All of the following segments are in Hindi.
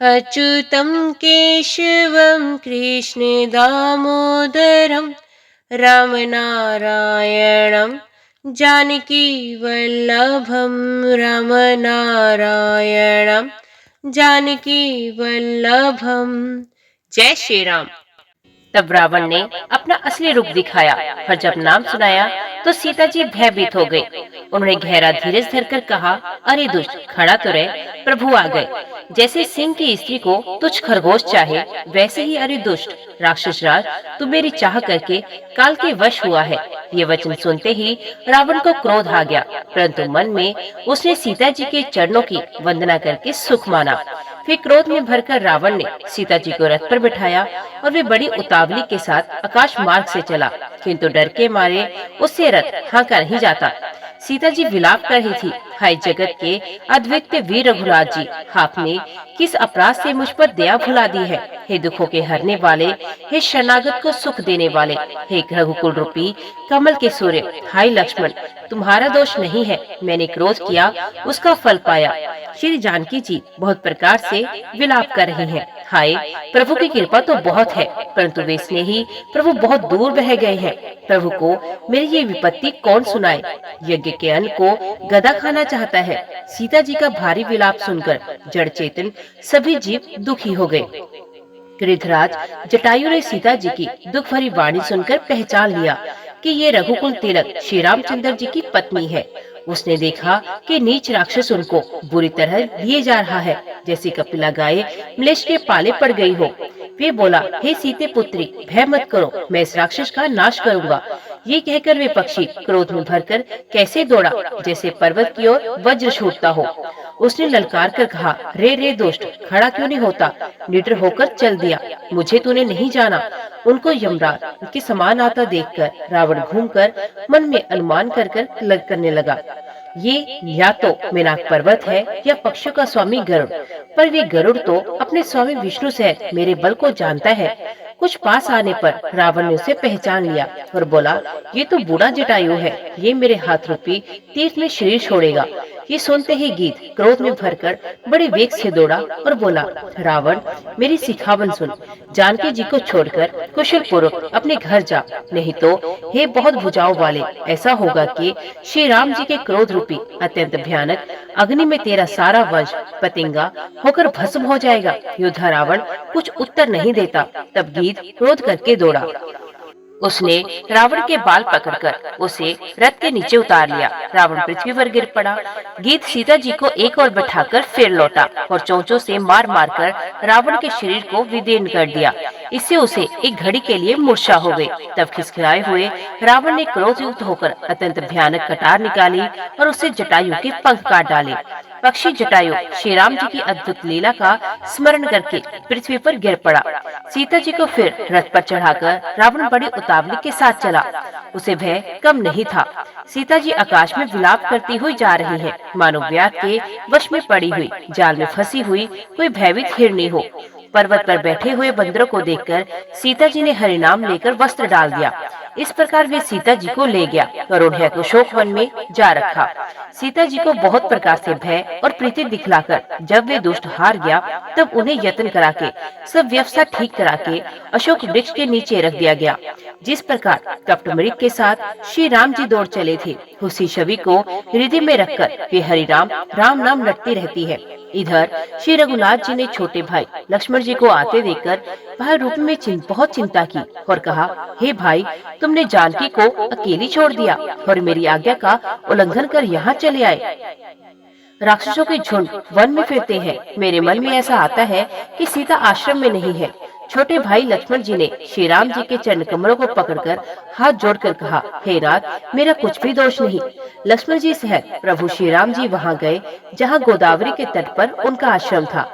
अच्युतं केशवं कृष्णदामोदरं रामनारायणं जानकीवल्लभं रामनारायणं जानकीवल्लभम। जय श्री राम। तब रावण ने अपना असली रूप दिखाया और जब नाम सुनाया तो सीता जी भयभीत हो गई। उन्होंने गहरा धीरज धरकर कहा, अरे दुष्ट, खड़ा तो रहे, प्रभु आ गए। जैसे सिंह की स्त्री को तुझ खरगोश चाहे, वैसे ही अरे दुष्ट राक्षस राज, तू मेरी चाह करके काल के वश हुआ है। ये वचन सुनते ही रावण को क्रोध आ गया, परंतु मन में उसने सीता जी के चरणों की वंदना करके सुख माना। फिर क्रोध में भरकर रावण ने सीता जी को रथ पर बिठाया और वे बड़ी उतावली के साथ आकाश मार्ग से चला, किंतु डर के मारे उससे रथ हाँका नहीं जाता। सीता जी विलाप कर रही थी, हाय जगत के अद्वितीय वीर रघुराज जी, आपने किस अपराध से मुझ पर दया भुला दी है। हे दुखों के हरने वाले, हे शरणागत को सुख देने वाले, हे रघुकुल रूपी कमल के सूर्य, हाय लक्ष्मण, तुम्हारा दोष नहीं है, मैंने क्रोध किया उसका फल पाया। श्री जानकी जी बहुत प्रकार से विलाप कर रही हैं। हाय प्रभु की कृपा तो बहुत है, परंतु वे स्नेही प्रभु बहुत दूर बह गए हैं। प्रभु को मेरी ये विपत्ति कौन सुनाए। यज्ञ के अन्न को गधा खाना चाहता है। सीता जी का भारी विलाप सुनकर जड़ चेतन सभी जीव दुखी हो गए। गिरिधराज जटायु ने सीता जी की दुख भरी वाणी सुनकर पहचान लिया कि ये रघुकुल तिलक श्री रामचंद्र जी की पत्नी है। उसने देखा कि नीच राक्षस उनको बुरी तरह लिए जा रहा है, जैसे कपिला गाय म्लेच्छ के पाले पड़ गई हो। वे बोला, हे सीते पुत्री, भय मत करो, मैं इस राक्षस का नाश करूंगा। ये कहकर वे पक्षी क्रोध में भरकर कैसे दौड़ा, जैसे पर्वत की ओर वज्र छूटता हो। उसने ललकार कर कहा, रे रे दुष्ट, खड़ा क्यों नहीं होता, निडर होकर चल दिया, मुझे तूने नहीं जाना। उनको यमराज के समान आता देखकर रावण घूमकर मन में अनुमान कर करने लगा, ये या तो मेनाक पर्वत है या पक्षियों का स्वामी गरुड़, पर वे गरुड़ तो अपने स्वामी विष्णु सहित मेरे बल को जानता है। कुछ पास आने पर रावण ने उसे पहचान लिया और बोला, ये तो बूढ़ा जटायु है, ये मेरे हाथ रूपी तीर्थ में शरीर छोड़ेगा। ये सुनते ही गीत क्रोध में भरकर बड़े वेग से दौड़ा और बोला, रावण मेरी सिखावन सुन, जानकी जी को छोड़कर कुशल पूर्वक अपने घर जा, नहीं तो हे बहुत भुजाओं वाले, ऐसा होगा कि श्री राम जी के क्रोध रूपी अत्यंत भयानक अग्नि में तेरा सारा वंश पतिंगा होकर भस्म हो जाएगा। योद्धा रावण कुछ उत्तर नहीं देता, तब गीत क्रोध करके दौड़ा। उसने रावण के बाल पकड़कर उसे रथ के नीचे उतार लिया। रावण पृथ्वी पर गिर पड़ा। गीत सीता जी को एक और बैठाकर फिर लौटा और चोंचों से मार मार कर रावण के शरीर को विदीर्ण कर दिया। इससे उसे एक घड़ी के लिए मूर्छा हो गई। तब खिसखिलाए हुए रावण ने क्रोधयुक्त होकर अत्यंत भयानक कटार निकाली और उससे जटायु के पंख काट डाले। पक्षी जटायु श्री राम जी की अद्भुत लीला का स्मरण करके पृथ्वी पर गिर पड़ा। सीता जी को फिर रथ पर चढ़ाकर रावण बड़ी उतावली के साथ चला। उसे भय कम नहीं था। सीता जी आकाश में विलाप करती हुई जा रही है, मानो व्याध के वश में पड़ी हुई जाल में फंसी हुई कोई भयभीत हिरनी हो। पर्वत पर बैठे हुए बंदरों को देखकर सीता जी ने हरिनाम लेकर वस्त्र डाल दिया। इस प्रकार वे सीता जी को ले गया और उन्हें अशोक वन में जा रखा। सीता जी को बहुत प्रकार से भय और प्रीति दिखलाकर जब वे दुष्ट हार गया, तब उन्हें यत्न करा के सब व्यवस्था ठीक करा के अशोक वृक्ष के नीचे रख दिया गया। जिस प्रकार कपटमृग के साथ श्री राम जी दौड़ चले थे, उसी छवि को हृदय में रखकर वे हरि राम राम नाम रटती रहती है। इधर श्री रघुनाथ जी ने छोटे भाई लक्ष्मण जी को आते देखकर भाई रूप में बहुत चिंता की और कहा, हे भाई, तुमने जानकी को अकेली छोड़ दिया और मेरी आज्ञा का उल्लंघन कर यहाँ चले आए। राक्षसों के झुंड वन में फिरते हैं। मेरे मन में ऐसा आता है कि सीता आश्रम में नहीं है। छोटे भाई लक्ष्मण जी ने श्री राम जी के चरण कमलों को पकड़कर हाथ जोड़कर कहा, हे राज, मेरा कुछ भी दोष नहीं। लक्ष्मण जी सहित प्रभु श्री राम जी वहाँ गए जहाँ गोदावरी के तट पर उनका आश्रम था।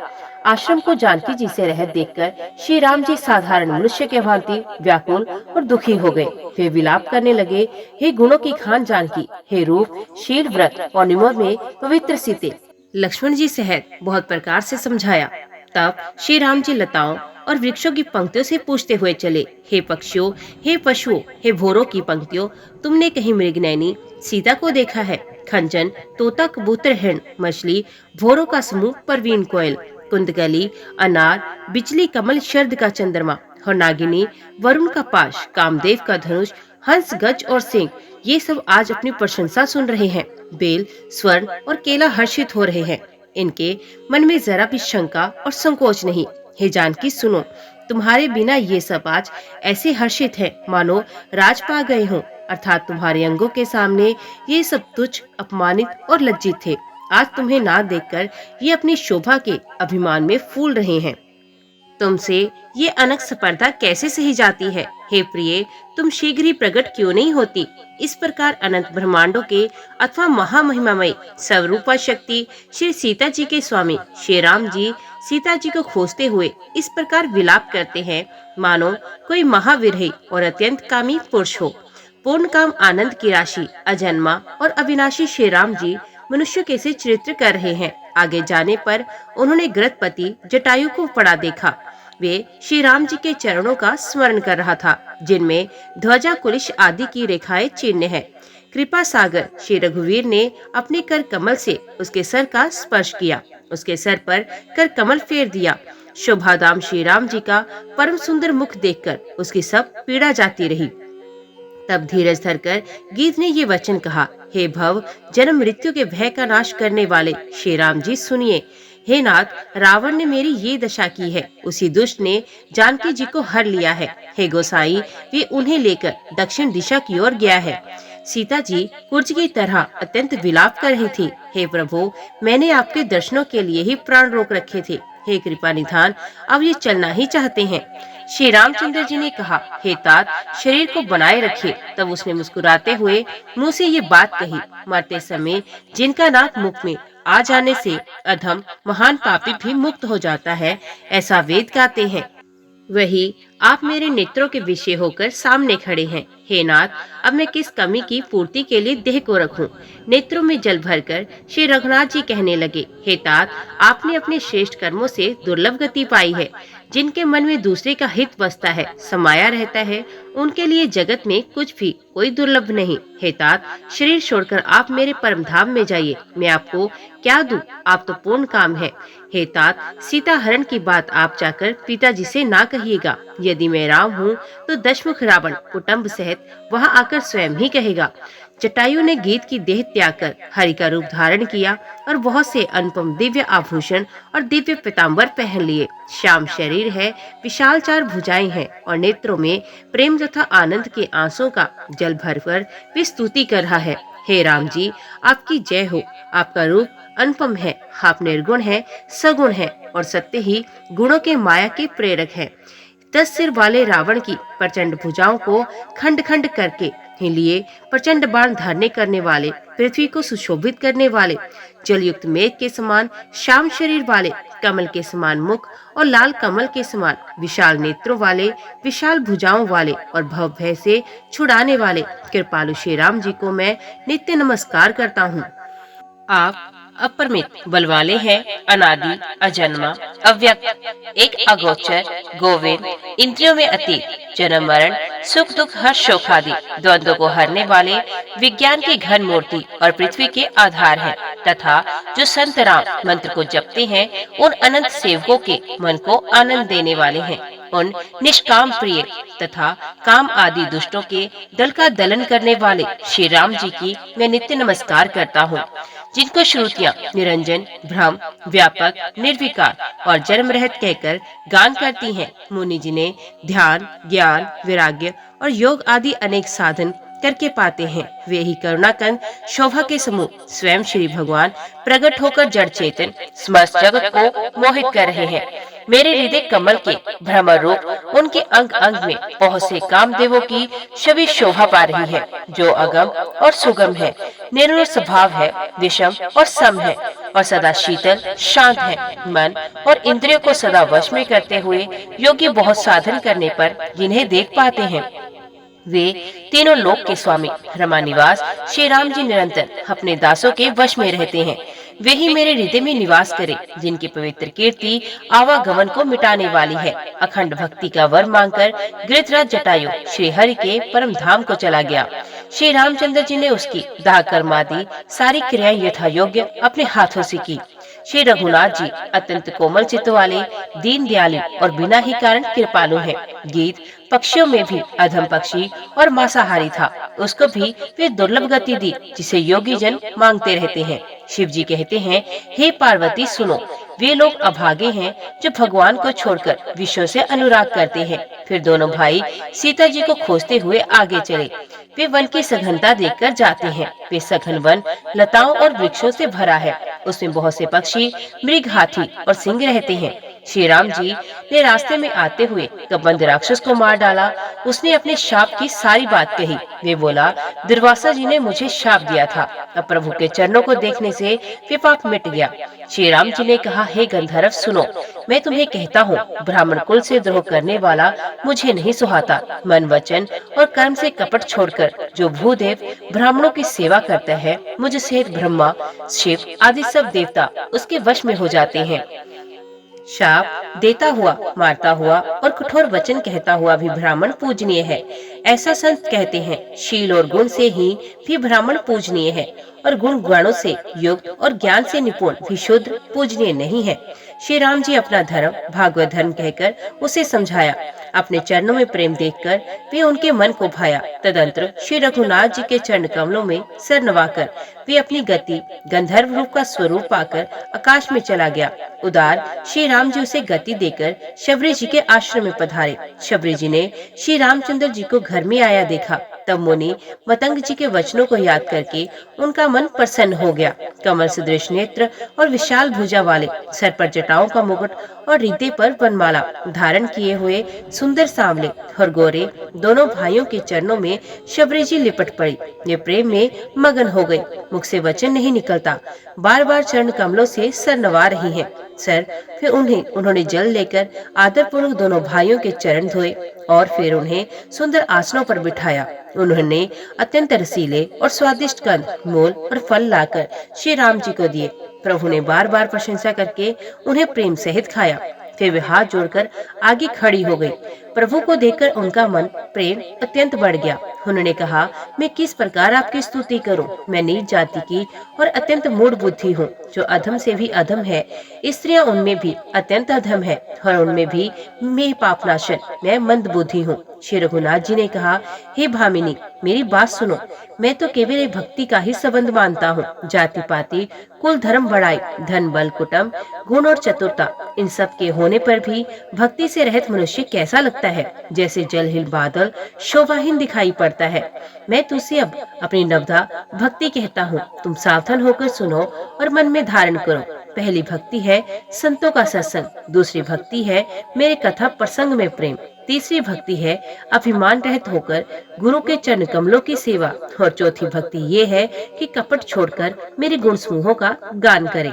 आश्रम को जानकी जी से रहत देखकर श्री राम जी साधारण मनुष्य के भांति व्याकुल और दुखी हो गए। वे विलाप करने लगे, हे गुणों की खान जानकी, हे रूप, शील, व्रत और नियमों में पवित्र सीते। लक्ष्मण जी सहित बहुत प्रकार से समझाया। तब श्री राम जी लताओं और वृक्षों की पंक्तियों से पूछते हुए चले, हे पक्षियों, हे पशुओं, हे भोरों की पंक्तियों, तुमने कहीं मृगनयनी सीता को देखा है? खंजन, तोता, कबूतर, हिरण, मछली, भोरों का समूह, परवीन, कोयल, कुंदकली अनार, बिजली कमल शरद का चंद्रमा और नागिनी वरुण का पाश, कामदेव का धनुष, हंस गज और सिंह, ये सब आज अपनी प्रशंसा सुन रहे हैं। बेल, स्वर्ण और केला हर्षित हो रहे हैं। इनके मन में जरा भी शंका और संकोच नहीं। हे जानकी सुनो, तुम्हारे बिना ये सब आज ऐसे हर्षित हैं मानो राज पा गए हों। अर्थात तुम्हारे अंगों के सामने ये सब तुच्छ, अपमानित और लज्जित थे। आज तुम्हें ना देखकर ये अपनी शोभा के अभिमान में फूल रहे हैं। तुमसे ये अनक स्पर्धा कैसे सही जाती है? हे प्रिय, तुम शीघ्र ही प्रकट क्यों नहीं होती? इस प्रकार अनंत ब्रह्मांडों के अथवा महामहिमामयी सर्वरूपा शक्ति श्री सीता जी के स्वामी श्री राम जी सीता जी को खोजते हुए इस प्रकार विलाप करते हैं मानो कोई महाविरही और अत्यंत कामी पुरुष हो। पूर्ण काम आनंद की राशि अजन्मा और अविनाशी श्री राम जी मनुष्य कैसे चरित्र कर रहे हैं। आगे जाने पर उन्होंने गृहपति जटायु को पड़ा देखा। वे श्री राम जी के चरणों का स्मरण कर रहा था, जिनमें ध्वजा कुलिश आदि की रेखाएं चिन्ह है। कृपा सागर श्री रघुवीर ने अपने कर कमल से उसके सर का स्पर्श किया, उसके सर पर कर कमल फेर दिया। शोभाधाम श्री राम जी का परम सुंदर मुख देखकर उसकी सब पीड़ा जाती रही। तब धीरज धरकर गीत ने ये वचन कहा, हे भव जन्म मृत्यु के भय का नाश करने वाले श्री राम जी सुनिए। हे नाथ, रावण ने मेरी ये दशा की है, उसी दुष्ट ने जानकी जी को हर लिया है। हे गोसाई, वे उन्हें लेकर दक्षिण दिशा की ओर गया है। सीता जी कुर्ज की तरह अत्यंत विलाप कर रही थी। हे प्रभु, मैंने आपके दर्शनों के लिए ही प्राण रोक रखे थे। हे कृपा निधान, अब ये चलना ही चाहते हैं। श्री रामचंद्र जी ने कहा, हे तात, शरीर को बनाए रखिए। तब उसने मुस्कुराते हुए मुंह से ये बात कही, मरते समय जिनका नाक मुख में आ जाने से अधम महान पापी भी मुक्त हो जाता है, ऐसा वेद गाते हैं। वही आप मेरे नेत्रों के विषय होकर सामने खड़े हैं। हे नाथ, अब मैं किस कमी की पूर्ति के लिए देह को रखूं? नेत्रों में जल भरकर श्री रघुनाथ जी कहने लगे, हे तात, आपने अपने श्रेष्ठ कर्मों से दुर्लभ गति पाई है। जिनके मन में दूसरे का हित बसता है, समाया रहता है, उनके लिए जगत में कुछ भी कोई दुर्लभ नहीं। हे तात, शरीर छोड़कर आप मेरे परम धाम में जाइए। मैं आपको क्या दूं? आप तो पूर्ण काम है। हे तात, सीता हरण की बात आप जाकर पिताजी से ना कहिएगा। यदि मैं राम हूँ तो दशमुख रावण कुटुंब सहित वहाँ आकर स्वयं ही कहेगा। जटायु ने गीत की देह त्याग कर हरि का रूप धारण किया और बहुत से अनुपम दिव्य आभूषण और दिव्य पीताम्बर पहन लिए। श्याम शरीर है, विशाल चार भुजाएं हैं और नेत्रों में प्रेम तथा आनंद के आंसुओं का जल भरकर वे स्तुति कर रहा है। हे राम जी, आपकी जय हो। आपका रूप अनुपम है, आप निर्गुण है, सगुण है और सत्य ही गुणों के माया के प्रेरक है। 10 सिर वाले रावण की प्रचंड भुजाओं को खंड खंड करके ही लिए, प्रचंड बाण धारने करने वाले, पृथ्वी को सुशोभित करने वाले, जलयुक्त मेघ के समान श्याम शरीर वाले, कमल के समान मुख और लाल कमल के समान विशाल नेत्रों वाले, विशाल भुजाओं वाले और भव भय से छुड़ाने वाले कृपालु श्री राम जी को मैं नित्य नमस्कार करता हूँ। आप अपरिमित बल वाले हैं, अनादि, अजन्मा, अव्यक्त, एक अगोचर, गोविंद, इंद्रियों में अतीत, जन्म मरण, सुख दुख, हर्ष शोक आदि द्वंद्वों को हरने वाले, विज्ञान की घन मूर्ति और पृथ्वी के आधार हैं, तथा जो संत राम मंत्र को जपते हैं, उन अनंत सेवकों के मन को आनंद देने वाले हैं। उन निष्काम प्रिय तथा काम आदि दुष्टों के दल का दलन करने वाले श्री राम जी की मैं नित्य नमस्कार करता हूँ। जिनको श्रुतियाँ निरंजन, भ्रम, व्यापक, निर्विकार और जन्म रहित कहकर गान करती हैं, मुनि जिन्हें ध्यान, ज्ञान, वैराग्य और योग आदि अनेक साधन करके पाते हैं, वे ही करुणाकंद शोभा के समूह स्वयं श्री भगवान प्रकट होकर जड़ चेतन समस्त जगत को मोहित कर रहे हैं। मेरे हृदय कमल के भ्रमर रूप उनके अंग अंग में बहुत से कामदेवों की छवि शोभा पा रही है, जो अगम और सुगम है, निर्मल स्वभाव है, विषम और सम है और सदा शीतल शांत है। मन और इंद्रियों को सदा वश में करते हुए योगी बहुत साधन करने पर जिन्हें देख पाते हैं, वे तीनों लोक के स्वामी रमा निवास श्री राम जी निरंतर अपने दासों के वश में रहते हैं। वे ही मेरे हृदय में निवास करे, जिनकी पवित्र कीर्ति आवागमन को मिटाने वाली है। अखंड भक्ति का वर मांगकर गृहराज जटायु श्री हरि के परम धाम को चला गया। श्री रामचंद्र जी ने उसकी दाह कर्मादि सारी क्रियाएं यथा योग्य अपने हाथों से की। श्री रघुनाथ जी अत्यंत कोमल चित्त वाले, दीन दयालु और बिना ही कारण कृपालु हैं। गीत पक्षियों में भी अधम पक्षी और मांसाहारी था, उसको भी वे दुर्लभ गति दी जिसे योगी जन मांगते रहते हैं। शिव जी कहते हैं, हे पार्वती सुनो, वे लोग अभागे हैं जो भगवान को छोड़कर विषयों से अनुराग करते हैं। फिर दोनों भाई सीता जी को खोजते हुए आगे चले। वे वन की सघनता देखकर जाते हैं। वे सघन वन लताओं और वृक्षों से भरा है। उसमें बहुत से पक्षी, मृग, हाथी और सिंह रहते हैं। श्री राम जी ने रास्ते में आते हुए कबंध राक्षस को मार डाला। उसने अपने शाप की सारी बात कही। वे बोला, दुर्वासा जी ने मुझे शाप दिया था। अब प्रभु के चरणों को देखने से वे पाप मिट गया। श्री राम जी ने कहा, हे गंधर्व सुनो, मैं तुम्हें कहता हूँ, ब्राह्मण कुल से द्रोह करने वाला मुझे नहीं सुहाता। मन, वचन और कर्म से कपट छोड़कर जो भूदेव ब्राह्मणों की सेवा करता है, मुझ सहित ब्रह्मा, शिव आदि सब देवता उसके वश में हो जाते हैं। शाप देता हुआ, मारता हुआ और कठोर वचन कहता हुआ भी ब्राह्मण पूजनीय है। ऐसा संत कहते हैं, शील और गुण से ही भी ब्राह्मण पूजनीय है और गुण ज्ञानों से युक्त और ज्ञान से निपुण भी शूद्र पूजनीय नहीं है। श्री राम जी अपना धर्म भागवत धर्म कहकर उसे समझाया। अपने चरणों में प्रेम देखकर वे उनके मन को भाया। तदंतर श्री रघुनाथ जी के चरण कमलों में सिर नवाकर वे अपनी गति गंधर्व रूप का स्वरूप पाकर आकाश में चला गया। उदार श्री राम जी उसे गति देकर शबरी जी के आश्रम में पधारे। शबरी जी ने श्री रामचंद्र जी को घर में आया देखा। तब मुनि मतंग जी के वचनों को याद करके उनका मन प्रसन्न हो गया। कमल सदृश नेत्र और विशाल भुजा वाले, सर पर जटाओं का मुकुट और हृदय पर वनमाला धारण किए हुए सुंदर सांवले और गोरे दोनों भाइयों के चरणों में शबरी जी लिपट पड़ी। वे प्रेम में मगन हो गई। मुख से वचन नहीं निकलता, बार बार चरण कमलों से सर नवा रही हैं। सर फिर उन्होंने जल लेकर आदर पूर्वक दोनों भाइयों के चरण धोए और फिर उन्हें सुंदर आसनों पर बिठाया। उन्होंने अत्यंत रसीले और स्वादिष्ट कंद, मूल और फल लाकर श्री राम जी को दिए। प्रभु ने बार बार प्रशंसा करके उन्हें प्रेम सहित खाया। फिर वे हाथ जोड़कर आगे खड़ी हो गई। प्रभु को देखकर उनका मन प्रेम अत्यंत बढ़ गया। उन्होंने कहा, मैं किस प्रकार आपकी स्तुति करूं? मैं नीच जाति की और अत्यंत मूढ़ बुद्धि हूँ, जो अधम से भी अधम है। स्त्रियां उनमें भी अत्यंत अधम है और उनमें भी मैं पापनाशन, मैं मंद बुद्धि हूँ। श्री रघुनाथ जी ने कहा, हे भामिनी, मेरी बात सुनो। मैं तो केवल एक भक्ति का ही संबंध मानता हूँ। जाति पाति, कुल, धर्म, बड़ाई, धन, बल, कुटुंब, गुण और चतुरता, इन सब के होने पर भी भक्ति से रहित मनुष्य कैसा लगता है? जैसे जलहीन बादल शोभाहीन दिखाई पड़ता है। मैं तुझसे अब अपनी नवधा भक्ति कहता हूँ। तुम सावधान होकर सुनो और मन में धारण करो। पहली भक्ति है संतों का सत्संग, दूसरी भक्ति है मेरे कथा प्रसंग में प्रेम, तीसरी भक्ति है अभिमान रहित होकर गुरु के चरण कमलों की सेवा और चौथी भक्ति ये है कि कपट छोड़कर मेरे गुण समूहों का गान करे।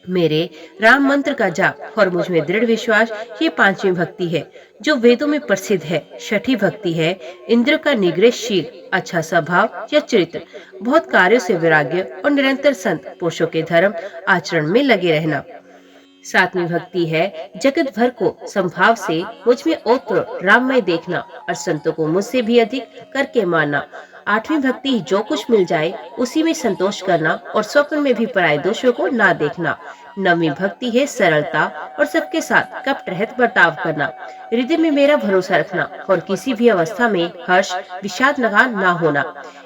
मेरे राम मंत्र का जाप और मुझ में दृढ़ विश्वास, ये पांचवी भक्ति है जो वेदों में प्रसिद्ध है। छठी भक्ति है इंद्र का निग्रह शील, अच्छा स्वभाव या चरित्र, बहुत कार्यों से वैराग्य और निरंतर संत पुरुषों के धर्म आचरण में लगे रहना। सातवीं भक्ति है जगत भर को संभाव से मुझ में ओत्र राममय देखना और संतों को मुझसे भी अधिक करके मानना। आठवीं भक्ति जो कुछ मिल जाए उसी में संतोष करना और स्वप्न में भी पराये दोषों को ना देखना। नवीं भक्ति है सरलता और सबके साथ कपट रहित बर्ताव करना, हृदय में मेरा भरोसा रखना और किसी भी अवस्था में हर्ष विषाद लगा ना होना।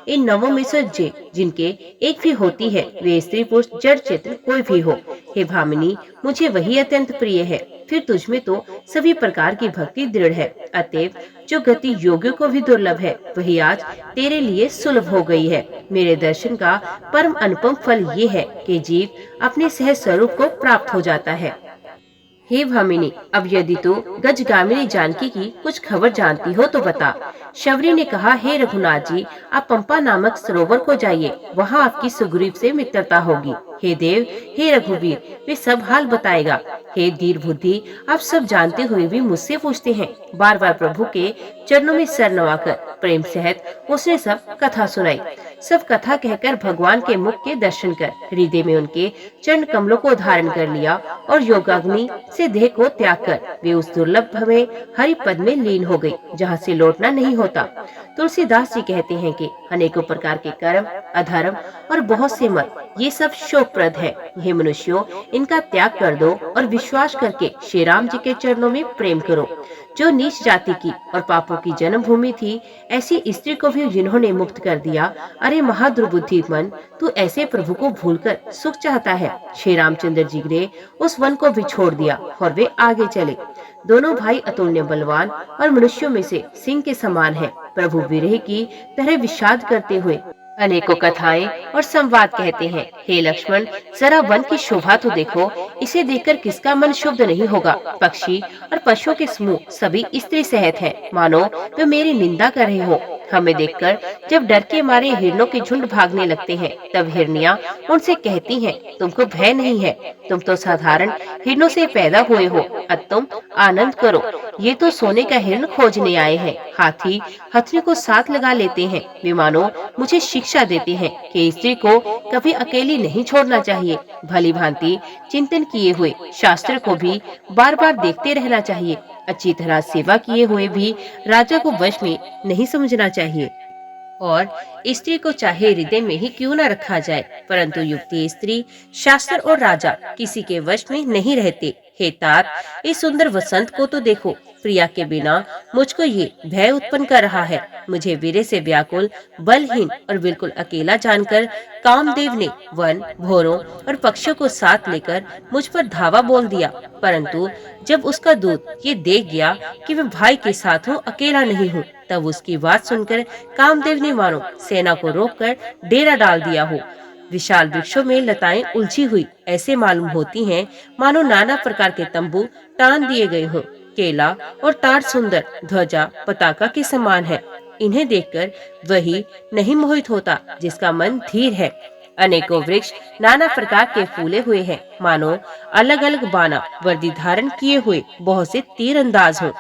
इन नवों में से जिनके एक भी होती है, वे स्त्री पुरुष जड़ चित्र कोई भी हो। हे भामिनी, मुझे वही अत्यंत प्रिय है। फिर तुझमें तो सभी प्रकार की भक्ति दृढ़ है। अतएव जो गति योगियों को भी दुर्लभ है, वही आज तेरे लिए सुलभ हो गई है। मेरे दर्शन का परम अनुपम फल ये है कि जीव अपने सहज स्वरूप को प्राप्त हो जाता है। हे भामिनी, अब यदि तू गजगामिनी जानकी की कुछ खबर जानती हो तो बता। शबरी ने कहा, हे रघुनाथ जी, आप पंपा नामक सरोवर को जाइए, वहाँ आपकी सुग्रीव से मित्रता होगी। हे देव, हे रघुवीर, वे सब हाल बताएगा। हे धीर बुद्धि, आप सब जानते हुए भी मुझसे पूछते हैं। बार बार प्रभु के चरणों में सर नवाकर प्रेम सहित उसने सब कथा सुनाई। सब कथा कहकर भगवान के मुख के दर्शन कर हृदय में उनके चरण कमलों को धारण कर लिया और योगाग्नि से देह को त्याग कर वे उस दुर्लभ में हरि पद में लीन हो गई, जहाँ से लौटना नहीं होता। तुलसीदास जी कहते हैं कि अनेकों प्रकार के कर्म, अधर्म और बहुत से मत, ये सब शोक शोकप्रद है। हे मनुष्यों, इनका त्याग कर दो और विश्वास करके श्री राम जी के चरणों में प्रेम करो। जो नीच जाति की और पापों की जन्मभूमि थी, ऐसी स्त्री को भी जिन्होंने मुक्त कर दिया। अरे महादुर्बुद्धि मन, तू ऐसे प्रभु को भूलकर सुख चाहता है। श्री रामचंद्र जी ने उस वन को भी छोड़ दिया और वे आगे चले। दोनों भाई अतुल्य बलवान और मनुष्यों में से सिंह के समान है। प्रभु विरह की तरह विषाद करते हुए अनेकों कथाएं और संवाद कहते हैं। हे लक्ष्मण, जरा वन की शोभा तो देखो। इसे देखकर किसका मन शुद्ध नहीं होगा। पक्षी और पशुओं के समूह सभी स्त्री सहित हैं, मानो वे मेरी निंदा कर रहे हो। हमें देखकर जब डर के मारे हिरणों के झुंड भागने लगते हैं, तब हिरनियां उनसे कहती हैं, तुमको भय नहीं है, तुम तो साधारण हिरणों से पैदा हुए हो। अब तुम आनंद करो। ये तो सोने का हिरण खोजने आए हैं। हाथी हथनी को साथ लगा लेते हैं। वे मानो मुझे शिक्षा देते हैं कि स्त्री को कभी अकेली नहीं छोड़ना चाहिए। भली भांति चिंतन किए हुए शास्त्र को भी बार बार देखते रहना चाहिए। अच्छी तरह सेवा किए हुए भी राजा को वश में नहीं समझना चाहिए। और स्त्री को चाहे हृदय में ही क्यों न रखा जाए, परंतु युक्ति स्त्री, शास्त्र और राजा किसी के वश में नहीं रहते। हे तात, इस सुंदर वसंत को तो देखो। प्रिया के बिना मुझको ये भय उत्पन्न कर रहा है। मुझे वीरे से व्याकुल, बलहीन और बिल्कुल अकेला जानकर कामदेव ने वन, भोरों और पक्षियों को साथ लेकर मुझ पर धावा बोल दिया। परंतु जब उसका दूत ये देख गया कि मैं भाई के साथ हूँ, अकेला नहीं हूँ, तब उसकी बात सुनकर कामदेव ने मानो सेना को रोककर डेरा डाल दिया हो। विशाल वृक्षों में लताएं उलझी हुई ऐसे मालूम होती हैं, मानो नाना प्रकार के तंबू टान दिए गए हों। केला और तार सुंदर ध्वजा पताका के समान है। इन्हें देखकर वही नहीं मोहित होता जिसका मन धीर है। अनेकों वृक्ष नाना प्रकार के फूले हुए हैं, मानो अलग अलग बाना वर्दी धारण किए हुए बहुत से तीर अंदाज हों।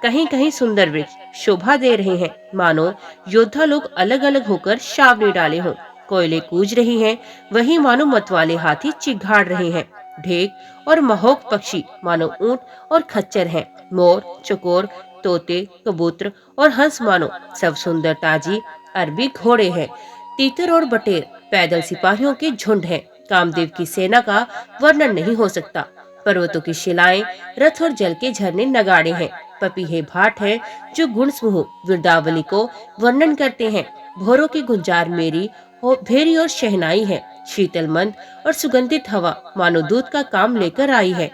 कहीं कहीं सुंदर वृक्ष शोभा दे रहे हैं, मानो योद्धा लोग अलग अलग होकर शावरे डाले हों। कोयले कूज रही हैं, वही मानो मतवाले हाथी चिघाड़ रहे हैं। ढेक और महोक पक्षी मानो ऊंट और खच्चर हैं। मोर, चकोर, तोते, कबूतर और हंस मानो सब सुंदर ताजी अरबी घोड़े हैं। तीतर और बटेर पैदल सिपाहियों के झुंड हैं। कामदेव की सेना का वर्णन नहीं हो सकता। पर्वतों की शिलाएं, रथ और जल के झरने नगाड़े हैं। पपीहे भाट है जो गुण समूह वृंदावली को वर्णन करते हैं। भोरों की गुंजार मेरी भेरी और शहनाई है। शीतल मंद और सुगंधित हवा मानो दूध का काम लेकर आई है।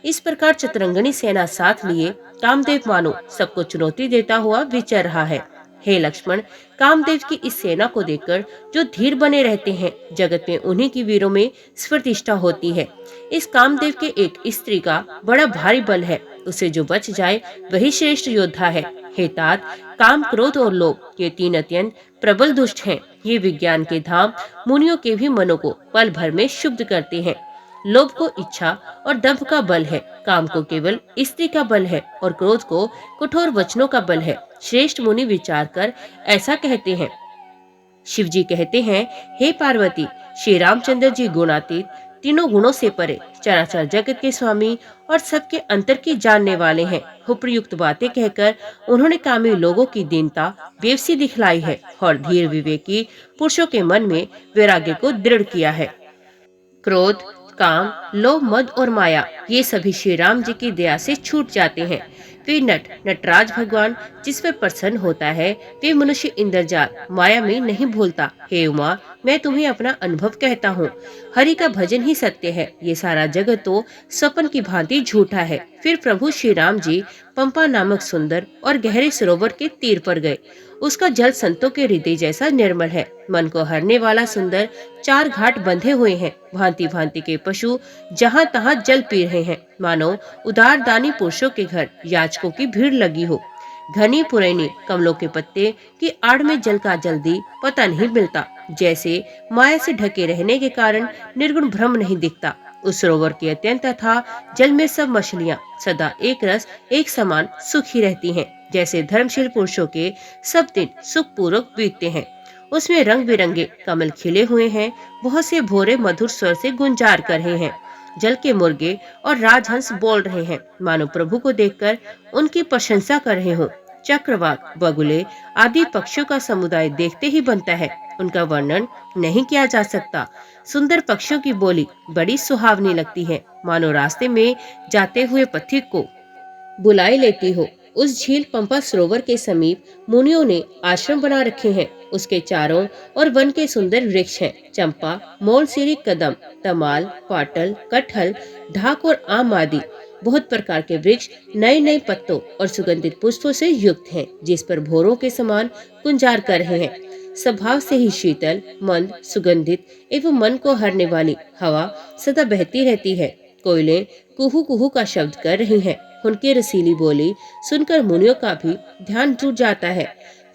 इस प्रकार चतुरंगनी सेना साथ लिए कामदेव मानो सबको चुनौती देता हुआ विचर रहा है। हे लक्ष्मण, कामदेव की इस सेना को देखकर जो धीर बने रहते हैं, जगत में उन्हीं की वीरों में स्फूर्तिष्ठा होती है। इस कामदेव के एक स्त्री का बड़ा भारी बल है। उसे जो बच जाए वही श्रेष्ठ योद्धा है। हे तात, काम, क्रोध और लोभ ये तीन अत्यंत प्रबल दुष्ट हैं। ये विज्ञान के धाम मुनियों के भी मनों को पल भर में शुद्ध करते हैं। लोभ को इच्छा और दंभ का बल है। काम को केवल स्त्री का बल है और क्रोध को कठोर वचनों का बल है। श्रेष्ठ मुनि विचार कर ऐसा कहते हैं। शिव जी कहते हैं, हे पार्वती, श्री रामचंद्र जी गुणातीत, तीनों गुणों से परे, चराचर जगत के स्वामी और सबके अंतर की जानने वाले हैं। उपयुक्त बातें कहकर उन्होंने कामी लोगों की दीनता बेवसी दिखलाई है और धीर विवेकी पुरुषों के मन में वैराग्य को दृढ़ किया है। क्रोध, काम, लोभ, मद और माया ये सभी श्री राम जी की दया से छूट जाते हैं। वे नटराज भगवान जिस पर प्रसन्न होता है, वे मनुष्य इंद्रजाल माया में नहीं भूलता। हे उमा, मैं तुम्हें अपना अनुभव कहता हूँ। हरि का भजन ही सत्य है। ये सारा जगत तो स्वप्न की भांति झूठा है। फिर प्रभु श्री राम जी पंपा नामक सुंदर और गहरे सरोवर के तीर पर गए। उसका जल संतों के हृदय जैसा निर्मल है। मन को हरने वाला सुंदर चार घाट बंधे हुए हैं। भांति भांति के पशु जहाँ तहाँ जल पी रहे हैं, मानो उदार दानी पुरुषों के घर याचकों की भीड़ लगी हो। घनी पुरैनी कमलों के पत्ते की आड़ में जल का जल्दी पता नहीं मिलता। जैसे माया से ढके रहने के कारण निर्गुण भ्रम नहीं दिखता। उस सरोवर के अत्यंत था जल में सब मछलियाँ सदा एक रस एक समान सुखी रहती हैं। जैसे धर्मशील पुरुषों के सब दिन सुख पूर्वक बीतते हैं। उसमें रंग बिरंगे कमल खिले हुए हैं। बहुत से भोरे मधुर स्वर से गुंजार कर रहे हैं। जल के मुर्गे और राजहंस बोल रहे हैं, मानो प्रभु को देखकर उनकी प्रशंसा कर रहे हों। चक्रवाक, बगुले आदि पक्षियों का समुदाय देखते ही बनता है। उनका वर्णन नहीं किया जा सकता। सुंदर पक्षियों की बोली बड़ी सुहावनी लगती है, मानो रास्ते में जाते हुए पथिक को बुलाए लेती हो। उस झील पंपा सरोवर के समीप मुनियों ने आश्रम बना रखे हैं। उसके चारों और वन के सुंदर वृक्ष हैं, चंपा, मोलसीरी, कदम, तमाल, पाटल, कटहल, ढाक और आम आदि। बहुत प्रकार के वृक्ष नए नए पत्तों और सुगंधित पुष्पों से युक्त हैं, जिस पर भौरों के समान गुंजार कर रहे हैं। स्वभाव से ही शीतल, मंद, सुगंधित एवं मन को हरने वाली हवा सदा बहती रहती है। कोयले कुहू कुहू का शब्द कर रही हैं। उनकी रसीली बोली सुनकर मुनियों का भी ध्यान जुट जाता है।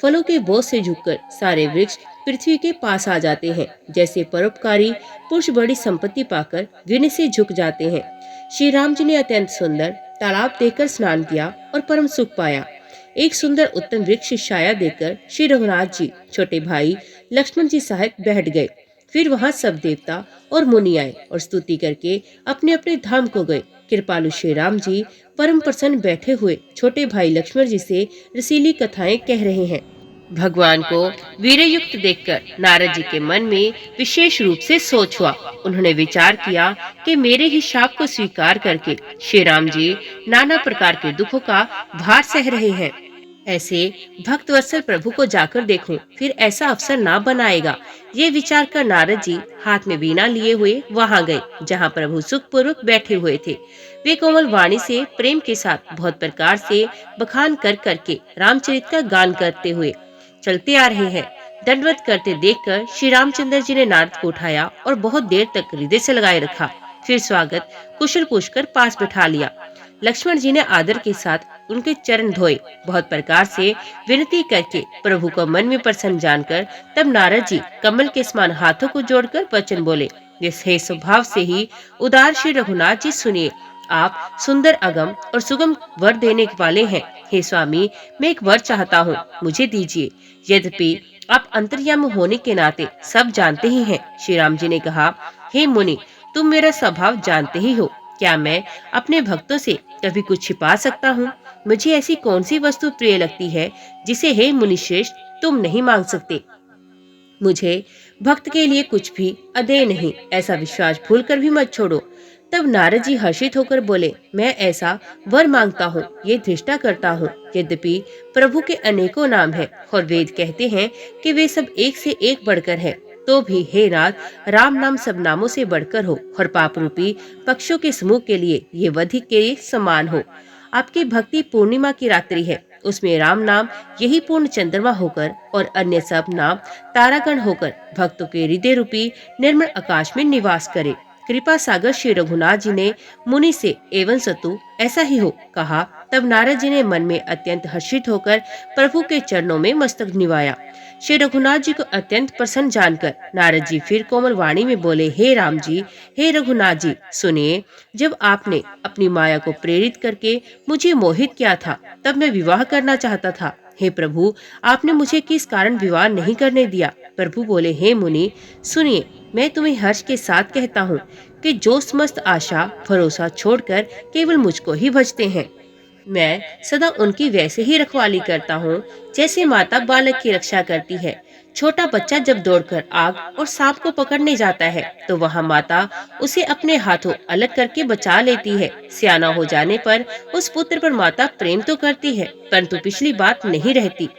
फलों के बोझ से झुककर सारे वृक्ष पृथ्वी के पास आ जाते हैं, जैसे परोपकारी पुरुष बड़ी संपत्ति पाकर गिरने से झुक जाते हैं। श्री राम जी ने अत्यंत सुंदर तालाब देखकर स्नान किया और परम सुख पाया। एक सुंदर उत्तम वृक्ष छाया देकर श्री रघुनाथ जी छोटे भाई लक्ष्मण जी सहित बैठ गए। फिर वहाँ सब देवता और मुनि आए और स्तुति करके अपने अपने धाम को गए। कृपालु श्री राम जी परम प्रसन्न बैठे हुए छोटे भाई लक्ष्मण जी से रसीली कथाएं कह रहे हैं। भगवान को वीरयुक्त देखकर नारद जी के मन में विशेष रूप से सोच हुआ। उन्होंने विचार किया कि मेरे ही शाप को स्वीकार करके श्री राम जी नाना प्रकार के दुखों का भार सह रहे हैं। ऐसे भक्तवत्सल प्रभु को जाकर देखूं, फिर ऐसा अवसर ना बनाएगा। ये विचार कर नारद जी हाथ में वीणा लिए हुए वहां गए, जहां प्रभु सुखपूर्वक बैठे हुए थे। वे कोमल वाणी से प्रेम के साथ बहुत प्रकार से बखान कर करके रामचरित का गान करते हुए चलते आ रहे हैं। दंडवत करते देखकर श्री रामचंद्र जी ने नारद को उठाया और बहुत देर तक हृदय से लगाए रखा। फिर स्वागत कुशल पूछकर पास बैठा लिया। लक्ष्मण जी ने आदर के साथ उनके चरण धोए। बहुत प्रकार से विनती करके प्रभु को मन में प्रसन्न जानकर तब नारद जी कमल के समान हाथों को जोड़कर वचन बोले। हे स्वभाव से ही उदार श्री रघुनाथ जी, सुनिए। आप सुंदर अगम और सुगम वर देने वाले हैं। हे स्वामी, मैं एक वर चाहता हूँ, मुझे दीजिए। यद्यपि आप अंतर्यामी होने के नाते सब जानते ही हैं। श्री राम जी ने कहा, हे मुनि, तुम मेरा स्वभाव जानते ही हो। क्या मैं अपने भक्तों से कभी कुछ छिपा सकता हूँ? मुझे ऐसी कौन सी वस्तु प्रिय लगती है जिसे हे मुनिश्रेष्ठ तुम नहीं मांग सकते। मुझे भक्त के लिए कुछ भी अदेय नहीं, ऐसा विश्वास भूलकर भी मत छोड़ो। तब नारद जी हर्षित होकर बोले, मैं ऐसा वर मांगता हूँ, ये धृष्टा करता हूँ। यद्यपि प्रभु के अनेकों नाम हैं और वेद कहते हैं कि वे सब एक से एक बढ़कर हैं, तो भी हे नाथ, राम नाम सब नामों से बढ़कर हो और पाप रूपी पक्षों के समूह के लिए ये वधि के समान हो। आपकी भक्ति पूर्णिमा की रात्रि है, उसमें राम नाम यही पूर्ण चंद्रमा होकर और अन्य सब नाम तारागण होकर भक्तों के हृदय रूपी निर्मल आकाश में निवास करे। कृपा सागर श्री रघुनाथ जी ने मुनि से एवं सतु ऐसा ही हो कहा। तब नारद जी ने मन में अत्यंत हर्षित होकर प्रभु के चरणों में मस्तक निवाया। श्री रघुनाथ जी को अत्यंत प्रसन्न जानकर नारद जी फिर कोमल वाणी में बोले, हे राम जी, हे रघुनाथ जी, सुनिए। जब आपने अपनी माया को प्रेरित करके मुझे मोहित किया था, तब मैं विवाह करना चाहता था। हे प्रभु, आपने मुझे किस कारण विवाह नहीं करने दिया? प्रभु बोले, हे मुनि, सुनिए। मैं तुम्हें हर्ष के साथ कहता हूँ कि जो समस्त आशा भरोसा छोड़कर केवल मुझको ही भजते हैं, मैं सदा उनकी वैसे ही रखवाली करता हूँ जैसे माता बालक की रक्षा करती है। छोटा बच्चा जब दौड़कर आग और सांप को पकड़ने जाता है, तो वहाँ माता उसे अपने हाथों अलग करके बचा लेती है। सियाना हो जाने पर उस पुत्र पर माता प्रेम तो करती है, परंतु पिछली बात नहीं रहती।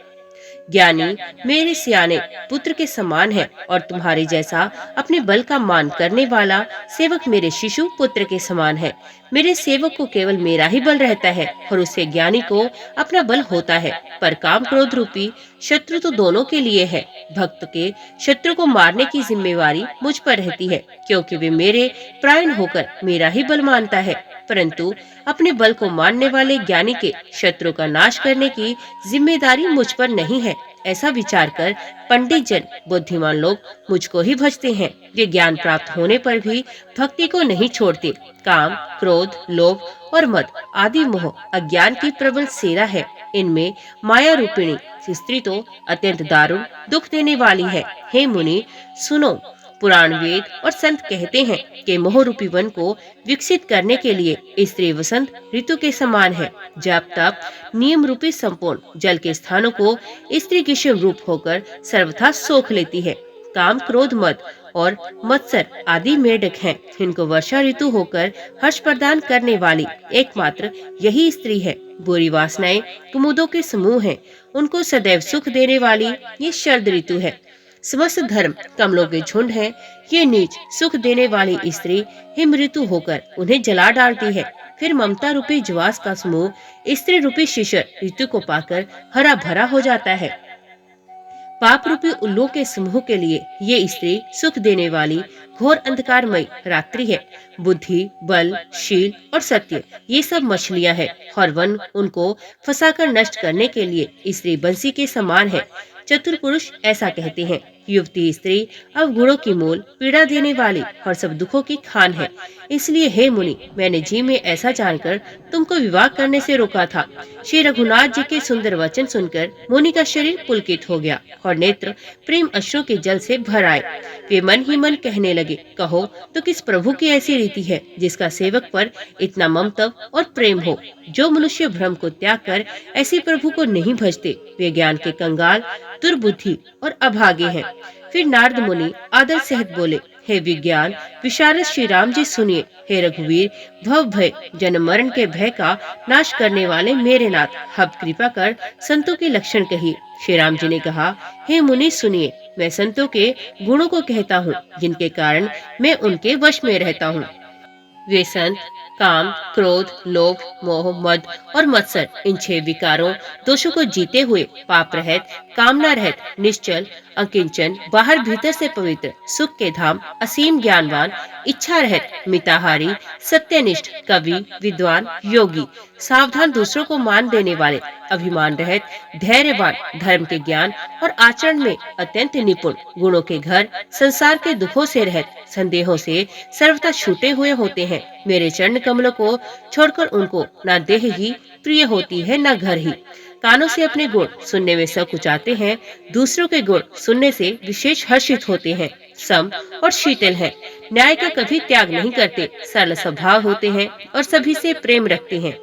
ज्ञानी मेरे सियाने पुत्र के समान है और तुम्हारे जैसा अपने बल का मान करने वाला सेवक मेरे शिशु पुत्र के समान है। मेरे सेवक को केवल मेरा ही बल रहता है और उससे ज्ञानी को अपना बल होता है, पर काम क्रोध रूपी शत्रु तो दोनों के लिए है। भक्त के शत्रु को मारने की जिम्मेवारी मुझ पर रहती है, क्योंकि वे मेरे प्राण होकर मेरा ही बल मानता है, परंतु अपने बल को मानने वाले ज्ञानी के शत्रु का नाश करने की जिम्मेदारी मुझ पर नहीं है। ऐसा विचार कर पंडित जन बुद्धिमान लोग मुझको ही भजते हैं। ये ज्ञान प्राप्त होने पर भी भक्ति को नहीं छोड़ते। काम, क्रोध, लोभ और मद आदि मोह अज्ञान की प्रबल सेरा है। इनमें माया रूपिणी स्त्री तो अत्यंत दारुण दुख देने वाली है। हे मुनि, सुनो। पुराण, वेद और संत कहते हैं कि मोह रूपी वन को विकसित करने के लिए स्त्री वसंत ऋतु के समान है। जब तक नियम रूपी संपूर्ण जल के स्थानों को स्त्री ग्रीष्म रूप होकर सर्वथा सोख लेती है। काम, क्रोध, मद और मत्सर आदि मेढक हैं। इनको वर्षा ऋतु होकर हर्ष प्रदान करने वाली एकमात्र यही स्त्री है। बुरी वासनाएं कुमुदों के समूह हैं, उनको सदैव सुख देने वाली ये शरद ऋतु है। समस्त धर्म कमलों के झुंड है, ये नीच सुख देने वाली स्त्री हिम ऋतु होकर उन्हें जला डालती है। फिर ममता रूपी ज्वास का समूह स्त्री रूपी शिशिर ऋतु को पाकर हरा भरा हो जाता है। पाप रूपी उल्लू के समूह के लिए ये स्त्री सुख देने वाली घोर अंधकारमयी रात्रि है। बुद्धि, बल, शील और सत्य ये सब मछलियां हैं और वन उनको फंसाकर नष्ट करने के लिए स्त्री बंसी के समान है। चतुर पुरुष ऐसा कहते हैं, युवती स्त्री अवगुणों की मूल, पीड़ा देने वाली और सब दुखों की खान है। इसलिए हे मुनि, मैंने जी में ऐसा जानकर तुमको विवाह करने से रोका था। श्री रघुनाथ जी के सुंदर वचन सुनकर मुनि का शरीर पुलकित हो गया और नेत्र प्रेम अश्रु के जल से भर आए। वे मन ही मन कहने लगे, कहो तो किस प्रभु की ऐसी रीति है जिसका सेवक पर इतना ममत्व और प्रेम हो। जो मनुष्य भ्रम को त्याग कर ऐसे प्रभु को नहीं भजते, वे ज्ञान के कंगाल, दुर्बुद्धि और अभागे हैं। फिर नारद मुनि आदर सहित बोले, हे विज्ञान विशारद श्री राम जी सुनिए। हे रघुवीर, भव भय जन्म मरण के भय का नाश करने वाले मेरे नाथ, अब कृपा कर संतों के लक्षण कहिए। श्री राम जी ने कहा, हे मुनि सुनिए, मैं संतों के गुणों को कहता हूँ, जिनके कारण मैं उनके वश में रहता हूँ। वे संत काम, क्रोध, लोभ, मोह, मद और मत्सर इन 6 विकारों दोषों को जीते हुए पाप रहित, कामना रहित, निश्चल, अकिंचन, बाहर भीतर से पवित्र, सुख के धाम, असीम ज्ञानवान, इच्छा रहित, मिताहारी, सत्यनिष्ठ, कवि, विद्वान, योगी, सावधान, दूसरों को मान देने वाले, अभिमान रहित, धैर्यवान, धर्म के ज्ञान और आचरण में अत्यंत निपुण, गुणों के घर, संसार के दुखों से रहित, संदेहों से सर्वथा छूटे हुए होते हैं। मेरे चरण कमलों को छोड़कर उनको न देह ही प्रिय होती है, न घर ही। कानों से अपने गुण सुनने में सकुचाते हैं, दूसरों के गुण सुनने से विशेष हर्षित होते हैं। सम और शीतल हैं, न्याय का कभी त्याग नहीं करते, सरल स्वभाव होते हैं और सभी से प्रेम रखते हैं।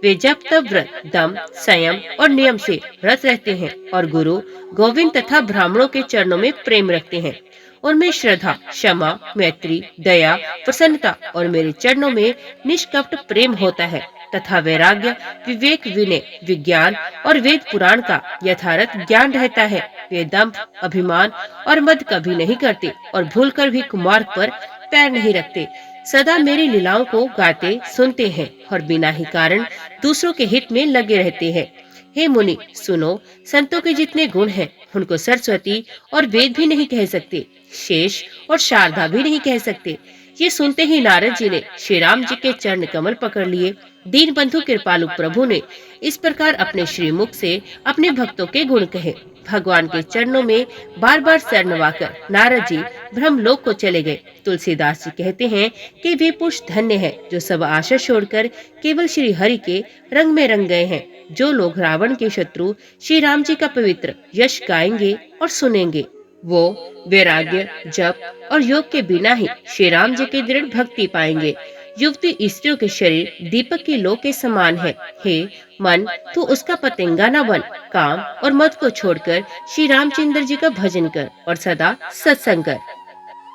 वे जब तब व्रत, दम, संयम और नियम से व्रत रहते हैं और गुरु, गोविंद तथा ब्राह्मणों के चरणों में प्रेम रखते हैं। उनमें श्रद्धा, क्षमा, मैत्री, दया, प्रसन्नता और मेरे चरणों में निष्कपट प्रेम होता है तथा वैराग्य, विवेक, विनय, विज्ञान और वेद पुराण का यथार्थ ज्ञान रहता है। वे दंभ, अभिमान और मद कभी नहीं करते और भूलकर भी कुमार्ग पर पैर नहीं रखते। सदा मेरी लीलाओं को गाते सुनते हैं और बिना ही कारण दूसरों के हित में लगे रहते हैं। हे मुनि सुनो, संतों के जितने गुण हैं, उनको सरस्वती और वेद भी नहीं कह सकते, शेष और शारदा भी नहीं कह सकते। ये सुनते ही नारद जी ने श्री राम जी के चरण कमल पकड़ लिए। दीन बंधु कृपालु प्रभु ने इस प्रकार अपने श्रीमुख से अपने भक्तों के गुण कहे। भगवान के चरणों में बार बार सर नवाकर नारद जी ब्रह्मलोक को चले गए। तुलसीदास जी कहते हैं कि वे पुरुष धन्य है जो सब आशा छोड़कर केवल श्री हरि के रंग में रंग गए हैं। जो लोग रावण के शत्रु श्री राम जी का पवित्र यश गाएंगे और सुनेंगे, वो वैराग्य, जप और योग के बिना ही श्री राम जी की दृढ़ भक्ति पाएंगे। युवती स्त्रियों के शरीर दीपक की लौ के समान है। हे मन, तू उसका पतंगा न बन। काम और मद को छोड़कर श्री रामचंद्र जी का भजन कर और सदा सत्संग कर।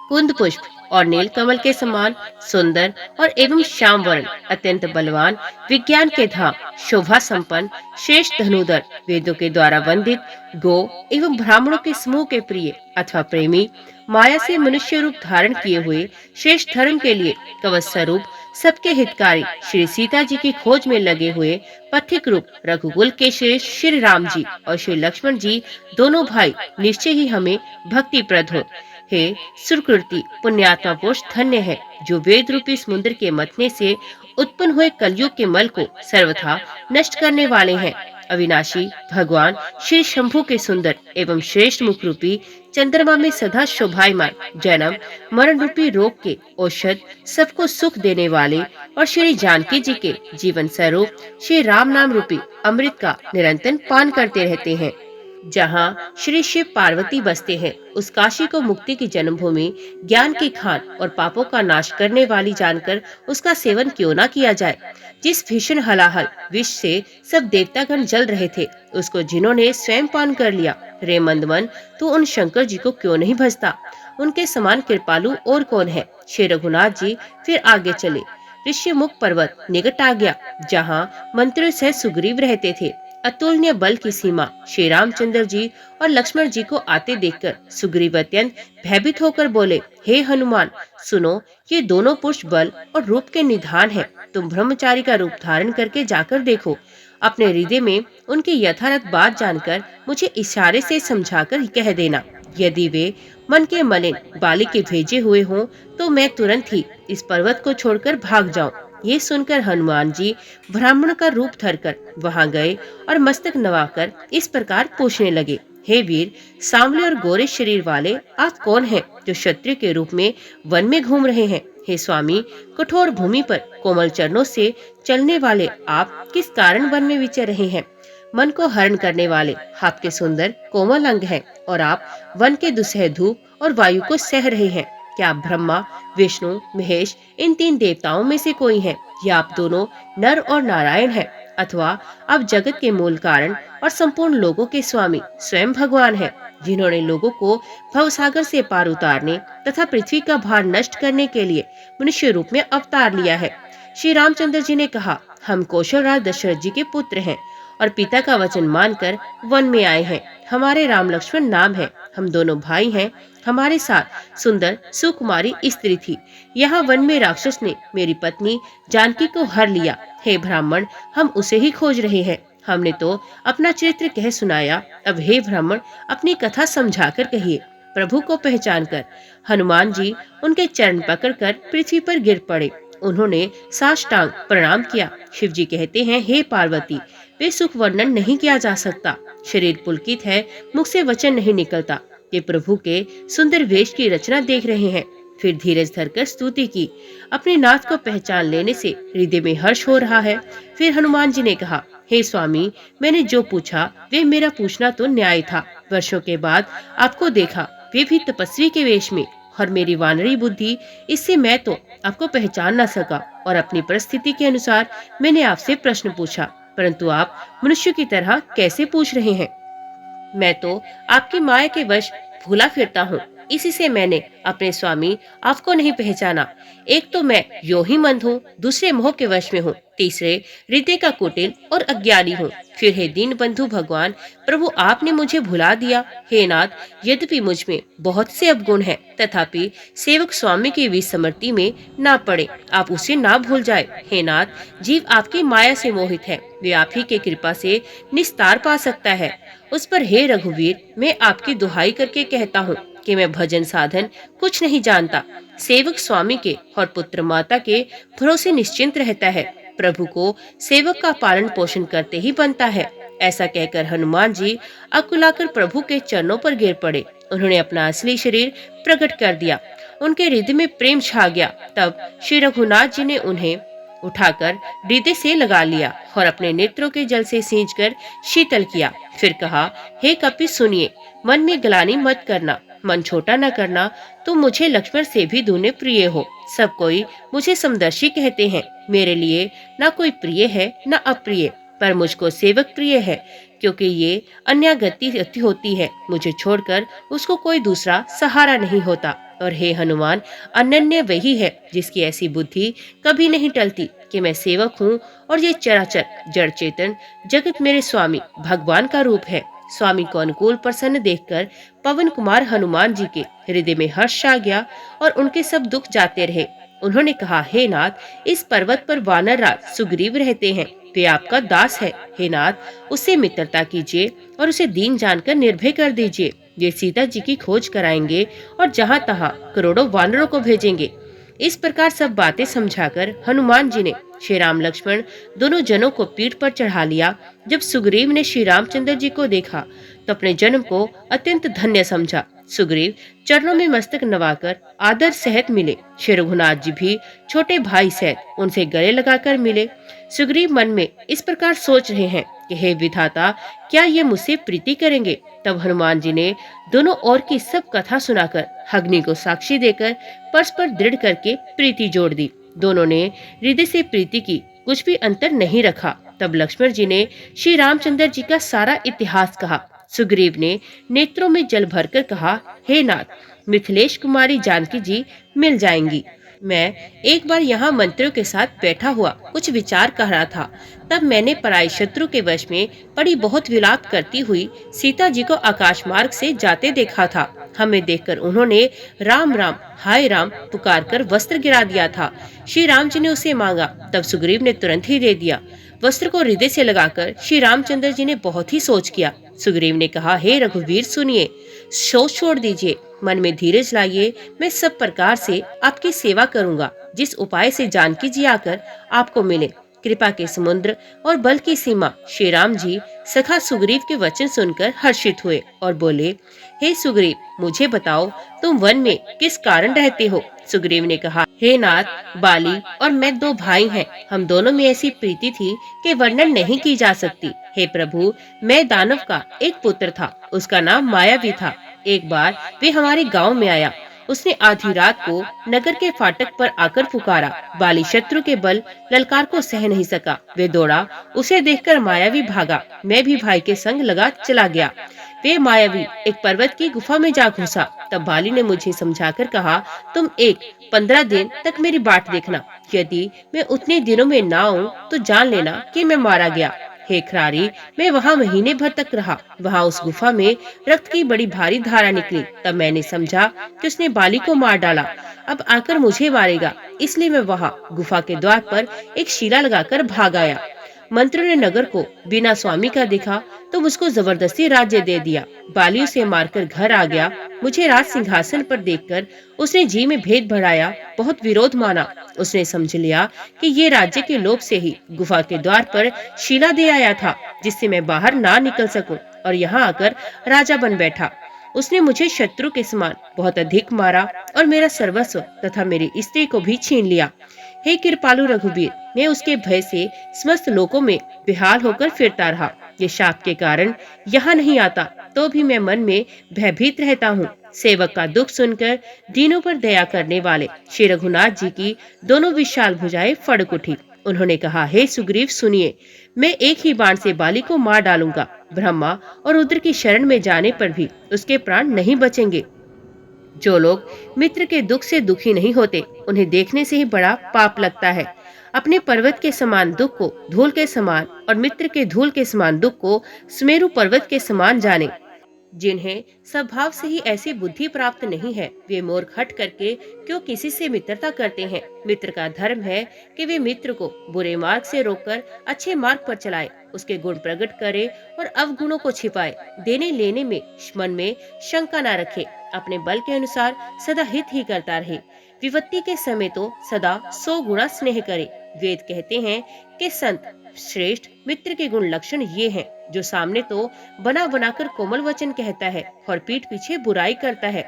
कुंद पुष्प और नील कमल के समान सुंदर और एवं श्याम वर्ण, अत्यंत बलवान, विज्ञान के धाम, शोभा संपन्न, श्रेष्ठ धनुधर, वेदों के द्वारा वंदित, गो एवं ब्राह्मणों के समूह के प्रिय अथवा प्रेमी, माया से मनुष्य रूप धारण किए हुए श्रेष्ठ धर्म के लिए कवच स्वरूप, सबके हितकारी, श्री सीता जी की खोज में लगे हुए पथिक रूप रघुकुल के श्रेष्ठ श्री राम जी और श्री लक्ष्मण जी दोनों भाई निश्चय ही हमें भक्ति प्रद हो। हे सुकृति पुण्यात्मा पुरुष धन्य है जो वेद रूपी समुद्र के मथने से उत्पन्न हुए कलयुग के मल को सर्वथा नष्ट करने वाले हैं। अविनाशी भगवान श्री शंभु के सुंदर एवं श्रेष्ठ मुख रूपी चंद्रमा में सदा शोभायमान, जन्म मरण रूपी रोग के औषध, सबको सुख देने वाले और श्री जानकी जी के जीवन स्वरूप श्री राम नाम रूपी अमृत का निरंतर पान करते रहते हैं। जहाँ श्री शिव पार्वती बसते हैं, उस काशी को मुक्ति की जन्मभूमि, ज्ञान की खान और पापों का नाश करने वाली जानकर उसका सेवन क्यों ना किया जाए। जिस भीषण हलाहल विष से सब देवतागण जल रहे थे, उसको जिन्होंने स्वयं पान कर लिया, रे मंदमन, तो उन शंकर जी को क्यों नहीं भजता। उनके समान कृपालु और कौन है। श्री रघुनाथ जी फिर आगे चले। ऋषिमुख पर्वत निकट आ गया, जहाँ मंत्रियों से सुग्रीव रहते थे। अतुलनीय बल की सीमा श्री रामचंद्र जी और लक्ष्मण जी को आते देखकर सुग्रीव अत्यंत भयभीत होकर बोले, हे हनुमान, सुनो, ये दोनों पुरुष बल और रूप के निधान हैं। तुम ब्रह्मचारी का रूप धारण करके जाकर देखो। अपने हृदय में उनकी यथार्थ बात जानकर मुझे इशारे से समझाकर कह देना। यदि वे मन के मलिन बाली के भेजे हुए हों, तो मैं तुरंत ही इस पर्वत को छोड़कर भाग जाऊं। ये सुनकर हनुमान जी ब्राह्मण का रूप धरकर वहां गए और मस्तक नवाकर इस प्रकार पूछने लगे, हे वीर, सांवले और गोरे शरीर वाले आप कौन हैं जो क्षत्रिय के रूप में वन में घूम रहे हैं। हे स्वामी, कठोर भूमि पर कोमल चरणों से चलने वाले आप किस कारण वन में विचर रहे हैं। मन को हरण करने वाले आपके सुंदर कोमल अंग हैं और आप वन के दुसह धूप और वायु को सह रहे हैं। क्या आप ब्रह्मा, विष्णु, महेश, इन तीन देवताओं में से कोई हैं, या आप दोनों नर और नारायण हैं, अथवा आप जगत के मूल कारण और संपूर्ण लोगों के स्वामी स्वयं भगवान हैं, जिन्होंने लोगों को भवसागर से पार उतारने तथा पृथ्वी का भार नष्ट करने के लिए मनुष्य रूप में अवतार लिया है। श्री रामचंद्र जी ने कहा, हम कौशल राज दशरथ जी के पुत्र हैं और पिता का वचन मानकर वन में आए हैं। हमारे राम लक्ष्मण नाम है। हम दोनों भाई हैं। हमारे साथ सुंदर सुकुमारी स्त्री थी। यहाँ वन में राक्षस ने मेरी पत्नी जानकी को हर लिया। हे ब्राह्मण, हम उसे ही खोज रहे हैं। हमने तो अपना चरित्र कह सुनाया, अब हे ब्राह्मण, अपनी कथा समझाकर कहिए। प्रभु को पहचान कर हनुमान जी उनके चरण पकड़कर पृथ्वी पर गिर पड़े। उन्होंने साष्टांग प्रणाम किया। शिव जी कहते हैं, हे पार्वती, वे सुख वर्णन नहीं किया जा सकता। शरीर पुलकित है, मुख से वचन नहीं निकलता। ये प्रभु के सुंदर वेश की रचना देख रहे हैं। फिर धीरज धरकर स्तुति की। अपने नाथ को पहचान लेने से हृदय में हर्ष हो रहा है। फिर हनुमान जी ने कहा, हे स्वामी, मैंने जो पूछा वे मेरा पूछना तो न्याय था। वर्षों के बाद आपको देखा, वे भी तपस्वी के वेश में, और मेरी वानरी बुद्धि, इससे मैं तो आपको पहचान न सका और अपनी परिस्थिति के अनुसार मैंने आपसे प्रश्न पूछा, परंतु आप मनुष्य की तरह कैसे पूछ रहे हैं। मैं तो आपकी माया के वश भूला फिरता हूँ, इसी से मैंने अपने स्वामी आपको नहीं पहचाना। एक तो मैं यो ही मंद हूँ, दूसरे मोह के वश में हूँ, तीसरे हृदय का कुटिल और अज्ञानी हूँ। फिर हे दीन बंधु भगवान, प्रभु आपने मुझे भुला दिया। हे नाथ, यद्यपि मुझ में बहुत से अवगुण हैं, तथापि सेवक स्वामी की विस्मृति में ना पड़े, आप उसे ना भूल जाए। हे नाथ, जीव आपकी माया से मोहित है, वे आप ही के कृपा से निस्तार पा सकता है। उस पर हे रघुवीर, मैं आपकी दुहाई करके कहता हूँ कि मैं भजन साधन कुछ नहीं जानता। सेवक स्वामी के और पुत्र माता के भरोसे निश्चिंत रहता है। प्रभु को सेवक का पालन पोषण करते ही बनता है। ऐसा कहकर हनुमान जी अकुलाकर प्रभु के चरणों पर गिर पड़े। उन्होंने अपना असली शरीर प्रकट कर दिया। उनके हृदय में प्रेम छा गया। तब श्री रघुनाथ जी ने उन्हें उठाकर हृदय से लगा लिया और अपने नेत्रों के जल से सींचकर शीतल किया। फिर कहा, हे कपि सुनिए, मन में ग्लानि मत करना, मन छोटा न करना। तुम मुझे लक्ष्मण से भी दूने प्रिय हो। सब कोई मुझे समदर्शी कहते हैं। मेरे लिए न कोई प्रिय है न अप्रिय, पर मुझको सेवक प्रिय है, क्योंकि ये अन्यागति होती है। मुझे छोड़कर उसको कोई दूसरा सहारा नहीं होता। और हे हनुमान, अनन्य वही है जिसकी ऐसी बुद्धि कभी नहीं टलती कि मैं सेवक हूँ और ये चराचर जड़ चेतन जगत मेरे स्वामी भगवान का रूप है। स्वामी को अनुकूल प्रसन्न देखकर पवन कुमार हनुमान जी के हृदय में हर्ष आ गया और उनके सब दुख जाते रहे। उन्होंने कहा, हे नाथ, इस पर्वत पर वानर राज सुग्रीव रहते हैं। वे आपका दास है। हे नाथ, उससे मित्रता कीजिए और उसे दीन जानकर निर्भय कर दीजिए। वे सीता जी की खोज कराएंगे और जहाँ तहाँ करोड़ों वानरों को भेजेंगे। इस प्रकार सब बातें समझाकर हनुमान जी ने श्री राम लक्ष्मण दोनों जनों को पीठ पर चढ़ा लिया। जब सुग्रीव ने श्री रामचंद्र जी को देखा तो अपने जन्म को अत्यंत धन्य समझा। सुग्रीव चरणों में मस्तक नवाकर आदर सहित मिले। श्री रघुनाथ जी भी छोटे भाई सहित उनसे गले लगाकर मिले। सुग्रीव मन में इस प्रकार सोच रहे हैं कि हे विधाता, क्या ये मुझसे प्रीति करेंगे? तब हनुमान जी ने दोनों ओर की सब कथा सुनाकर अग्नि को साक्षी देकर परस्पर दृढ़ करके प्रीति जोड़ दी। दोनों ने हृदय से प्रीति की, कुछ भी अंतर नहीं रखा। तब लक्ष्मण जी ने श्री रामचंद्र जी का सारा इतिहास कहा। सुग्रीव ने नेत्रों में जल भरकर कहा, हे नाथ, मिथिलेश कुमारी जानकी जी मिल जाएंगी। मैं एक बार यहाँ मंत्रियों के साथ बैठा हुआ कुछ विचार कर रहा था, तब मैंने पराई शत्रु के वश में पड़ी बहुत विलाप करती हुई सीता जी को आकाश मार्ग से जाते देखा था। हमें देखकर उन्होंने राम राम हाय राम पुकार कर वस्त्र गिरा दिया था। श्री राम जी ने उसे मांगा, तब सुग्रीव ने तुरंत ही दे दिया। वस्त्र को हृदय से लगाकर श्री रामचंद्र जी ने बहुत ही सोच किया। सुग्रीव ने कहा, हे रघुवीर सुनिए, सोच छोड़ दीजिए, मन में धीरज लाइए। मैं सब प्रकार से आपकी सेवा करूंगा, जिस उपाय से जानकी जी आकर आपको मिले। कृपा के समुद्र और बल की सीमा श्री राम जी सखा सुग्रीव के वचन सुनकर हर्षित हुए और बोले, हे सुग्रीव, मुझे बताओ, तुम वन में किस कारण रहते हो? सुग्रीव ने कहा, हे नाथ, बाली और मैं दो भाई हैं। हम दोनों में ऐसी प्रीति थी कि वर्णन नहीं की जा सकती। हे प्रभु, मैं दानव का एक पुत्र था, उसका नाम मायावी था। एक बार वे हमारे गांव में आया। उसने आधी रात को नगर के फाटक पर आकर पुकारा। बाली शत्रु के बल ललकार को सह नहीं सका, वे दौड़ा। उसे देखकर मायावी भागा। मैं भी भाई के संग लगा चला गया। वे मायावी एक पर्वत की गुफा में जा घुसा। तब बाली ने मुझे समझाकर कहा, तुम 15 दिन तक मेरी बाट देखना। यदि मैं उतने दिनों में ना आऊं तो जान लेना कि मैं मारा गया। हे खरारी, मैं वहाँ महीने भर तक रहा। वहाँ उस गुफा में रक्त की बड़ी भारी धारा निकली। तब मैंने समझा कि उसने बाली को मार डाला, अब आकर मुझे मारेगा। इसलिए मैं वहाँ गुफा के द्वार पर एक शिला लगाकर भाग आया। मंत्री ने नगर को बिना स्वामी का देखा तो मुझको जबरदस्ती राज्य दे दिया। बाली उसे मारकर घर आ गया। मुझे राज सिंहासन पर देखकर उसने जी में भेद बढ़ाया, बहुत विरोध माना। उसने समझ लिया कि ये राज्य के लोभ से ही गुफा के द्वार पर शिला दे आया था, जिससे मैं बाहर ना निकल सकूं, और यहाँ आकर राजा बन बैठा। उसने मुझे शत्रु के समान बहुत अधिक मारा और मेरा सर्वस्व तथा मेरी स्त्री को भी छीन लिया। हे कृपालु रघुवीर, मैं उसके भय से समस्त लोकों में बेहाल होकर फिरता रहा। ये शाप के कारण यहाँ नहीं आता, तो भी मैं मन में भयभीत रहता हूँ। सेवक का दुख सुनकर दीनों पर दया करने वाले श्री रघुनाथ जी की दोनों विशाल भुजाएं फड़क उठी। उन्होंने कहा, हे सुग्रीव सुनिए, मैं एक ही बाण से बाली को मार डालूंगा। ब्रह्मा और रुद्र की शरण में जाने पर भी उसके प्राण नहीं बचेंगे। जो लोग मित्र के दुख से दुखी नहीं होते, उन्हें देखने से ही बड़ा पाप लगता है। अपने पर्वत के समान दुख को धूल के समान और मित्र के धूल के समान दुख को सुमेरु पर्वत के समान जाने। जिन्हें स्वभाव से ही ऐसी बुद्धि प्राप्त नहीं है, वे मूर्ख हट करके क्यों किसी से मित्रता करते हैं। मित्र का धर्म है कि वे मित्र को बुरे मार्ग से रोककर अच्छे मार्ग पर चलाए, उसके गुण प्रकट करे और अवगुणों को छिपाए। देने लेने में मन में शंका न रखे, अपने बल के अनुसार सदा हित ही करता रहे। विपत्ति के समय तो सदा 100 गुना स्नेह करे। वेद कहते हैं कि संत श्रेष्ठ मित्र के गुण लक्षण ये हैं, जो सामने तो बना बनाकर कोमल वचन कहता है और पीठ पीछे बुराई करता है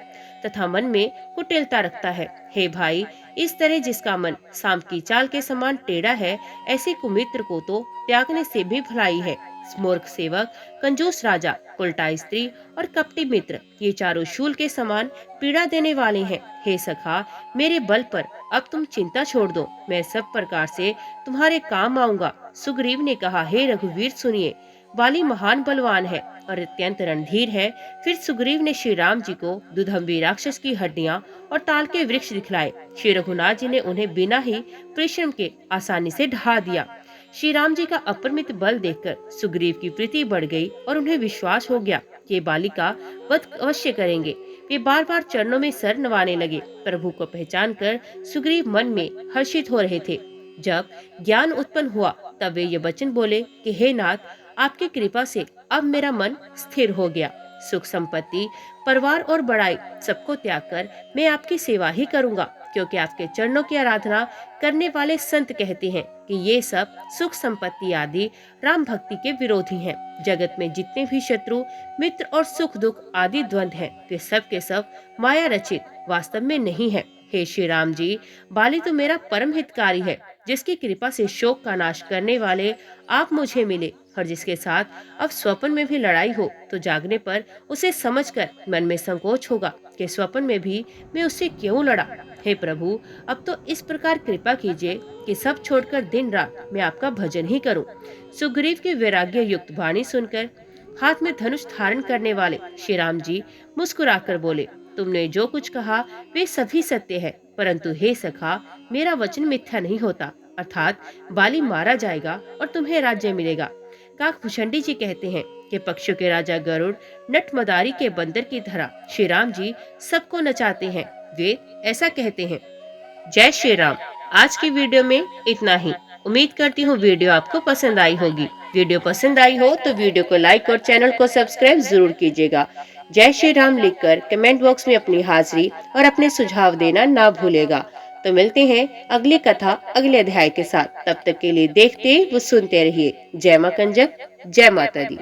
तथा मन में कुटिलता रखता है। हे भाई, इस तरह जिसका मन सांप की चाल के समान टेढ़ा है, ऐसे कुमित्र को तो त्यागने से भी भलाई है। मूर्ख सेवक, कंजूस राजा, उल्टा स्त्री और कपटी मित्र, ये चारों शूल के समान पीड़ा देने वाले हैं। हे सखा, मेरे बल पर अब तुम चिंता छोड़ दो, मैं सब प्रकार से तुम्हारे काम आऊंगा। सुग्रीव ने कहा, हे रघुवीर सुनिए, बाली महान बलवान है और अत्यंत रणधीर है। फिर सुग्रीव ने श्री राम जी को दुधंबी राक्षस की हड्डियां और ताल के वृक्ष दिखलाए। श्री रघुनाथ जी ने उन्हें बिना ही परिश्रम के आसानी से ढा दिया। श्री राम जी का अपरिमित बल देखकर सुग्रीव की प्रीति बढ़ गई और उन्हें विश्वास हो गया कि बाली का वध अवश्य करेंगे। वे बार बार चरणों में सर नवाने लगे। प्रभु को पहचान कर सुग्रीव मन में हर्षित हो रहे थे। जब ज्ञान उत्पन्न हुआ तब वे ये वचन बोले कि हे नाथ, आपकी कृपा से अब मेरा मन स्थिर हो गया। सुख संपत्ति, परिवार और बड़ाई सबको त्याग कर मैं आपकी सेवा ही करूंगा, क्योंकि आपके चरणों की आराधना करने वाले संत कहते हैं कि ये सब सुख संपत्ति आदि राम भक्ति के विरोधी हैं। जगत में जितने भी शत्रु मित्र और सुख दुख आदि द्वंद्व हैं, वे सब के सब माया रचित वास्तव में नहीं है। हे श्री राम जी, बाली तो मेरा परम हितकारी है, जिसकी कृपा से शोक का नाश करने वाले आप मुझे मिले, और जिसके साथ अब स्वप्न में भी लड़ाई हो तो जागने पर उसे समझकर मन में संकोच होगा कि स्वप्न में भी मैं उससे क्यों लड़ा। हे प्रभु, अब तो इस प्रकार कृपा कीजिए कि सब छोड़कर दिन रात मैं आपका भजन ही करूं। सुग्रीव की वैराग्य युक्त वाणी सुनकर हाथ में धनुष धारण करने वाले श्री राम जी मुस्कुराकर बोले, तुमने जो कुछ कहा वे सभी सत्य है, परंतु हे सखा, मेरा वचन मिथ्या नहीं होता, अर्थात बाली मारा जाएगा और तुम्हें राज्य मिलेगा। काकभूषणी जी कहते हैं कि पक्षियों के राजा गरुड़ नटमदारी के बंदर की तरह श्री राम जी सबको नचाते हैं। वे ऐसा कहते हैं। जय श्री राम। आज की वीडियो में इतना ही। उम्मीद करती हूँ वीडियो आपको पसंद आई होगी। वीडियो पसंद आई हो तो वीडियो को लाइक और चैनल को सब्सक्राइब जरूर कीजिएगा। जय श्री राम लिखकर कमेंट बॉक्स में अपनी हाजिरी और अपने सुझाव देना ना भूलेगा। तो मिलते हैं अगली कथा अगले अध्याय के साथ। तब तक के लिए देखते व सुनते रहिए। जय मां कंजक, जय माता दी।